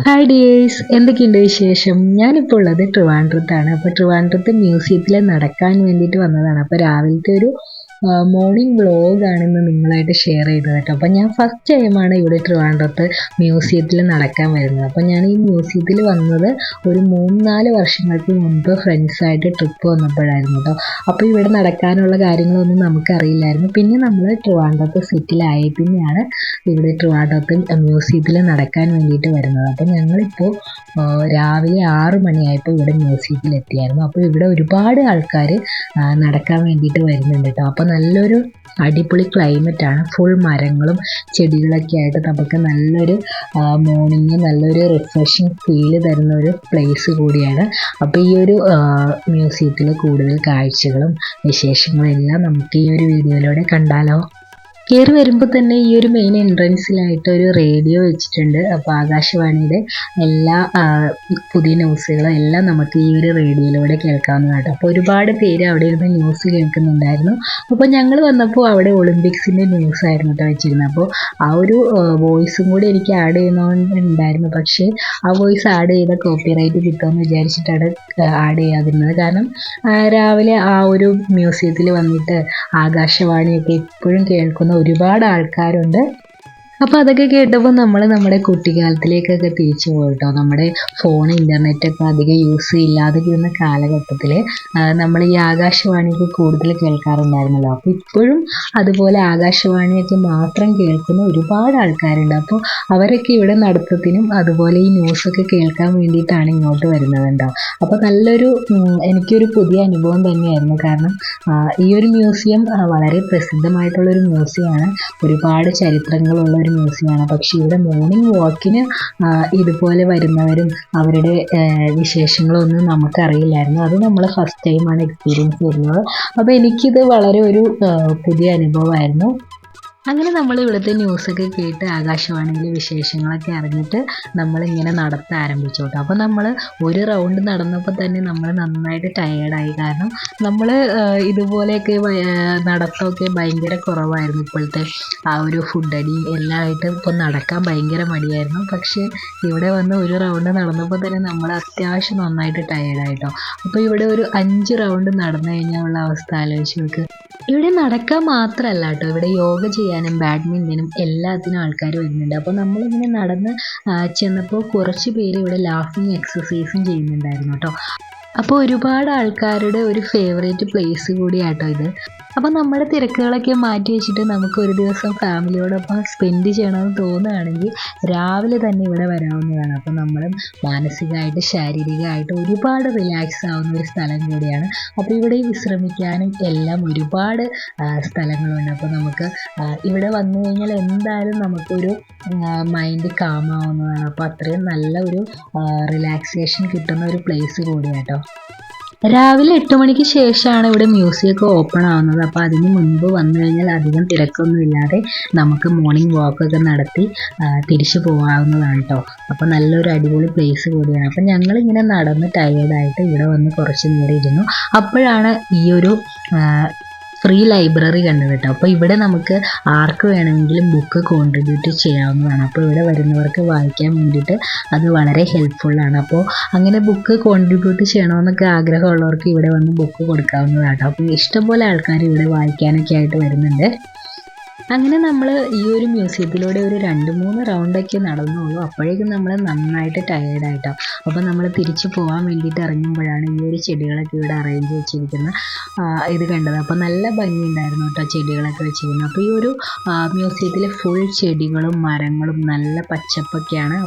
Hi dears, എന്തൊക്കെയുണ്ട് വിശേഷം? ഞാനിപ്പോൾ ഉള്ളത് ട്രിവാൻഡ്രത്താണ്. അപ്പോൾ ട്രിവാൻഡ്രത്ത് മ്യൂസിയത്തിൽ നടക്കാൻ വേണ്ടിയിട്ട് വന്നതാണ്. അപ്പോൾ രാവിലത്തെ ഒരു മോർണിംഗ് വ്ളോഗാണ് ഇന്ന് നിങ്ങളായിട്ട് ഷെയർ ചെയ്തത് കേട്ടോ. അപ്പോൾ ഞാൻ ഫസ്റ്റ് ടൈമാണ് ഇവിടെ ട്രിവാൻഡ്രത്ത് മ്യൂസിയത്തിൽ നടക്കാൻ വരുന്നത്. അപ്പോൾ ഞാൻ ഈ മ്യൂസിയത്തിൽ വന്നത് ഒരു 3-4 വർഷങ്ങൾക്ക് മുൻപ് ഫ്രണ്ട്സായിട്ട് ട്രിപ്പ് വന്നപ്പോഴായിരുന്നു കേട്ടോ. അപ്പോൾ ഇവിടെ നടക്കാനുള്ള കാര്യങ്ങളൊന്നും നമുക്കറിയില്ലായിരുന്നു. പിന്നെ നമ്മൾ ട്രിവാൻഡ്രത്ത് സെറ്റിലായി പിന്നെയാണ് ഇവിടെ ട്രിവാൻഡ്രത്ത് മ്യൂസിയത്തിൽ നടക്കാൻ വേണ്ടിയിട്ട് വരുന്നത്. അപ്പോൾ ഞങ്ങളിപ്പോൾ രാവിലെ 6 മണിയായപ്പോൾ ഇവിടെ മ്യൂസിയത്തിൽ എത്തിയായിരുന്നു. അപ്പോൾ ഇവിടെ ഒരുപാട് ആൾക്കാർ നടക്കാൻ വേണ്ടിയിട്ട് വരുന്നുണ്ട് കേട്ടോ. അപ്പോൾ നല്ലൊരു അടിപൊളി ക്ലൈമറ്റാണ്, ഫുൾ മരങ്ങളും ചെടികളൊക്കെ ആയിട്ട് നമുക്ക് നല്ലൊരു മോർണിംഗ് നല്ലൊരു റിഫ്രഷിങ് ഫീല് തരുന്ന ഒരു പ്ലേസ് കൂടിയാണ്. അപ്പോൾ ഈ ഒരു മ്യൂസിയത്തിലെ കൂടുതൽ കാഴ്ചകളും വിശേഷങ്ങളും എല്ലാം നമുക്ക് ഈ ഒരു വീഡിയോയിലൂടെ കണ്ടാലോ. കയറി വരുമ്പോൾ തന്നെ ഈ ഒരു മെയിൻ എൻട്രൻസിലായിട്ട് ഒരു റേഡിയോ വെച്ചിട്ടുണ്ട്. അപ്പോൾ ആകാശവാണിയുടെ എല്ലാ പുതിയ ന്യൂസുകളും എല്ലാം നമുക്ക് ഈ ഒരു റേഡിയോയിലൂടെ കേൾക്കാവുന്നതാണ്. അപ്പോൾ ഒരുപാട് പേര് അവിടെ ഇരുന്ന് ന്യൂസ് കേൾക്കുന്നുണ്ടായിരുന്നു. അപ്പോൾ ഞങ്ങൾ വന്നപ്പോൾ അവിടെ ഒളിമ്പിക്സിൻ്റെ ന്യൂസ് ആയിരുന്നു കേട്ടോ വെച്ചിരുന്നത്. അപ്പോൾ ആ ഒരു വോയിസും കൂടി എനിക്ക് ആഡ് ചെയ്യുന്നുണ്ടായിരുന്നു. പക്ഷേ ആ വോയിസ് ആഡ് ചെയ്ത കോപ്പിറൈറ്റ് കിട്ടുമെന്ന് വിചാരിച്ചിട്ടാണ് ആഡ് ചെയ്യാതിരുന്നത്. കാരണം രാവിലെ ആ ഒരു മ്യൂസിയത്തിൽ വന്നിട്ട് ആകാശവാണിയൊക്കെ ഇപ്പോഴും കേൾക്കുന്ന ഒരുപാട് ആൾക്കാരുണ്ട്. അപ്പോൾ അതൊക്കെ കേട്ടപ്പോൾ നമ്മുടെ കുട്ടിക്കാലത്തിലേക്കൊക്കെ തിരിച്ചു പോയിട്ടോ. നമ്മുടെ ഫോൺ ഇൻ്റർനെറ്റൊക്കെ അധികം യൂസ് ഇല്ലാതെ ഇരുന്ന കാലഘട്ടത്തിൽ നമ്മൾ ഈ ആകാശവാണിയൊക്കെ കൂടുതൽ കേൾക്കാറുണ്ടായിരുന്നല്ലോ. അപ്പോൾ ഇപ്പോഴും അതുപോലെ ആകാശവാണിയൊക്കെ മാത്രം കേൾക്കുന്ന ഒരുപാട് ആൾക്കാരുണ്ട്. അപ്പോൾ അവരൊക്കെ ഇവിടെ നടത്തത്തിനും അതുപോലെ ഈ ന്യൂസൊക്കെ കേൾക്കാൻ വേണ്ടിയിട്ടാണ് ഇങ്ങോട്ട് വരുന്നതുണ്ടോ. അപ്പോൾ നല്ലൊരു എനിക്കൊരു പുതിയ അനുഭവം തന്നെയായിരുന്നു. കാരണം ഈ ഒരു മ്യൂസിയം വളരെ പ്രസിദ്ധമായിട്ടുള്ളൊരു മ്യൂസിയമാണ്, ഒരുപാട് ചരിത്രങ്ങളുള്ള ഒരു മ്യൂസിയമാണ്. പക്ഷേ ഇവിടെ മോർണിംഗ് വാക്കിന് ഇതുപോലെ വരുന്നവരും അവരുടെ വിശേഷങ്ങളൊന്നും നമുക്കറിയില്ലായിരുന്നു. അത് നമ്മൾ ഫസ്റ്റ് ടൈമാണ് എക്സ്പീരിയൻസ് ചെയ്യുന്നത്. അപ്പോൾ എനിക്കിത് വളരെ ഒരു പുതിയ അനുഭവമായിരുന്നു. അങ്ങനെ നമ്മൾ ഇവിടുത്തെ ന്യൂസൊക്കെ കേട്ട് ആകാശവാണിയിലെ വിശേഷങ്ങളൊക്കെ അറിഞ്ഞിട്ട് നമ്മളിങ്ങനെ നടത്താൻ ആരംഭിച്ചു കേട്ടോ. അപ്പോൾ നമ്മൾ ഒരു റൗണ്ട് നടന്നപ്പോൾ തന്നെ നമ്മൾ നന്നായിട്ട് ടയേർഡായി. കാരണം നമ്മൾ ഇതുപോലെയൊക്കെ നടത്തമൊക്കെ ഭയങ്കര കുറവായിരുന്നു. ഇപ്പോഴത്തെ ആ ഒരു ഫുഡടി എല്ലാമായിട്ട് ഇപ്പോൾ നടക്കാൻ ഭയങ്കര മടിയായിരുന്നു. പക്ഷേ ഇവിടെ വന്ന് ഒരു റൗണ്ട് നടന്നപ്പോൾ തന്നെ നമ്മൾ അത്യാവശ്യം നന്നായിട്ട് ടയേർഡായിട്ടോ. അപ്പോൾ ഇവിടെ ഒരു 5 റൗണ്ട് നടന്നു കഴിഞ്ഞാൽ ഉള്ള അവസ്ഥ ആലോചിച്ച് നോക്ക്. ഇവിടെ നടക്കാൻ മാത്രമല്ല കേട്ടോ, ഇവിടെ യോഗ ചെയ്യാനും ബാഡ്മിൻ്റനും എല്ലാത്തിനും ആൾക്കാർ വരുന്നുണ്ട്. അപ്പോൾ നമ്മളിങ്ങനെ നടന്ന് ചെന്നപ്പോൾ കുറച്ച് പേര് ഇവിടെ ലാഫിങ് എക്സസൈസും ചെയ്യുന്നുണ്ടായിരുന്നു കേട്ടോ. അപ്പോൾ ഒരുപാട് ആൾക്കാരുടെ ഒരു ഫേവറേറ്റ് പ്ലേസ് കൂടിയാട്ടോ ഇത്. അപ്പോൾ നമ്മുടെ തിരക്കുകളൊക്കെ മാറ്റി വെച്ചിട്ട് നമുക്ക് ഒരു ദിവസം ഫാമിലിയോടൊപ്പം സ്പെൻഡ് ചെയ്യണമെന്ന് തോന്നുകയാണെങ്കിൽ രാവിലെ തന്നെ ഇവിടെ വരാവുന്നതാണ്. അപ്പോൾ നമ്മൾ മാനസികമായിട്ട് ശാരീരികമായിട്ട് ഒരുപാട് റിലാക്സ് ആവുന്ന ഒരു സ്ഥലം കൂടിയാണ്. അപ്പോൾ ഇവിടെ വിശ്രമിക്കാനും എല്ലാം ഒരുപാട് സ്ഥലങ്ങളുണ്ട്. അപ്പോൾ നമുക്ക് ഇവിടെ വന്നു കഴിഞ്ഞാൽ എന്തായാലും നമുക്കൊരു മൈൻഡ് കാമാവുന്നതാണ്. അപ്പോൾ അത്രയും നല്ല ഒരു റിലാക്സേഷൻ കിട്ടുന്ന ഒരു പ്ലേസ് കൂടിയാട്ടോ. രാവിലെ 8 മണിക്ക് ശേഷമാണ് ഇവിടെ മ്യൂസിയമൊക്കെ ഓപ്പൺ ആവുന്നത്. അപ്പോൾ അതിന് മുൻപ് വന്നു കഴിഞ്ഞാൽ അധികം തിരക്കൊന്നും ഇല്ലാതെ നമുക്ക് മോർണിംഗ് വാക്കൊക്കെ നടത്തി തിരിച്ചു പോകാവുന്നതാണ് കേട്ടോ. അപ്പോൾ നല്ലൊരു അടിപൊളി പ്ലേസ് കൂടിയാണ്. അപ്പോൾ ഞങ്ങളിങ്ങനെ നടന്ന് ടയേർഡായിട്ട് ഇവിടെ വന്ന് കുറച്ച് നേരം ഇരുന്നു. അപ്പോഴാണ് ഈ ഒരു ഫ്രീ ലൈബ്രറി കണ്ടത് കേട്ടോ. അപ്പോൾ ഇവിടെ നമുക്ക് ആർക്ക് വേണമെങ്കിലും ബുക്ക് കോൺട്രിബ്യൂട്ട് ചെയ്യാവുന്നതാണ്. അപ്പോൾ ഇവിടെ വരുന്നവർക്ക് വായിക്കാൻ വേണ്ടിയിട്ട് അത് വളരെ ഹെൽപ്ഫുള്ളാണ്. അപ്പോൾ അങ്ങനെ ബുക്ക് കോൺട്രിബ്യൂട്ട് ചെയ്യണമെന്നൊക്കെ ആഗ്രഹമുള്ളവർക്ക് ഇവിടെ വന്ന് ബുക്ക് കൊടുക്കാവുന്നതാണ്. അപ്പോൾ ഇഷ്ടംപോലെ ആൾക്കാർ ഇവിടെ വായിക്കാനൊക്കെ ആയിട്ട് വരുന്നുണ്ട്. അങ്ങനെ നമ്മൾ ഈ ഒരു മ്യൂസിയത്തിലൂടെ ഒരു 2-3 റൗണ്ടൊക്കെ നടന്നുള്ളൂ. അപ്പോഴേക്കും നമ്മൾ നന്നായിട്ട് ടയേർഡായിട്ടോ. അപ്പോൾ നമ്മൾ തിരിച്ചു പോകാൻ വേണ്ടിയിട്ട് ഇറങ്ങുമ്പോഴാണ് ഈ ഒരു ചെടികളൊക്കെ ഇവിടെ അറേഞ്ച് വെച്ചിരിക്കുന്ന ഇത് കണ്ടത്. അപ്പോൾ നല്ല ഭംഗിയുണ്ടായിരുന്നു കേട്ടോ ചെടികളൊക്കെ വെച്ചിരിക്കുന്നത്. അപ്പോൾ ഈ ഒരു മ്യൂസിയത്തിൽ ഫുൾ ചെടികളും മരങ്ങളും നല്ല പച്ചപ്പൊക്കെയാണ്.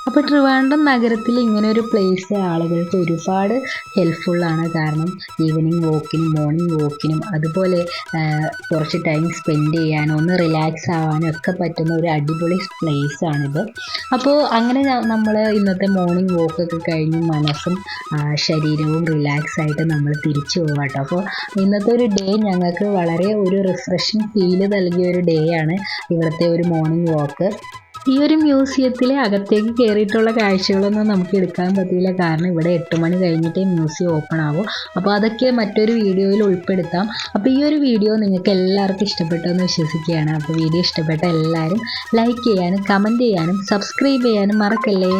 അപ്പോൾ ട്രിവാൻഡ്രം നഗരത്തിൽ ഇങ്ങനെ ഒരു പ്ലേസ് ആളുകൾക്ക് ഒരുപാട് ഹെൽപ്ഫുള്ളാണ്. കാരണം ഈവനിങ് വാക്കിനും മോർണിംഗ് വാക്കിനും അതുപോലെ കുറച്ച് ടൈം സ്പെൻഡ് ചെയ്യാനും ഒന്ന് റിലാക്സ് ആവാനും ഒക്കെ പറ്റുന്ന ഒരു അടിപൊളി പ്ലേസാണിത്. അപ്പോൾ അങ്ങനെ നമ്മൾ ഇന്നത്തെ മോർണിംഗ് വാക്കൊക്കെ കഴിഞ്ഞ് മനസ്സും ശരീരവും റിലാക്സ് ആയിട്ട് നമ്മൾ തിരിച്ചു പോകാം കേട്ടോ. അപ്പോൾ ഇന്നത്തെ ഒരു ഡേ ഞങ്ങൾക്ക് വളരെ ഒരു റിഫ്രഷിങ് ഫീല് നൽകിയ ഒരു ഡേ ആണ് ഇവിടുത്തെ ഒരു മോർണിംഗ് വാക്ക്. ഈ ഒരു മ്യൂസിയത്തിലെ അകത്തേക്ക് കയറിയിട്ടുള്ള കാഴ്ചകളൊന്നും നമുക്ക് എടുക്കാൻ പറ്റില്ല. കാരണം ഇവിടെ 8 മണി കഴിഞ്ഞിട്ടേ മ്യൂസിയം ഓപ്പൺ ആവും. അപ്പോൾ അതൊക്കെ മറ്റൊരു വീഡിയോയിൽ ഉൾപ്പെടുത്താം. അപ്പോൾ ഈ ഒരു വീഡിയോ നിങ്ങൾക്ക് എല്ലാവർക്കും ഇഷ്ടപ്പെട്ടെന്ന് വിശ്വസിക്കുകയാണ്. അപ്പോൾ വീഡിയോ ഇഷ്ടപ്പെട്ട എല്ലാവരും ലൈക്ക് ചെയ്യാനും കമൻറ്റ് ചെയ്യാനും സബ്സ്ക്രൈബ് ചെയ്യാനും മറക്കല്ലേ.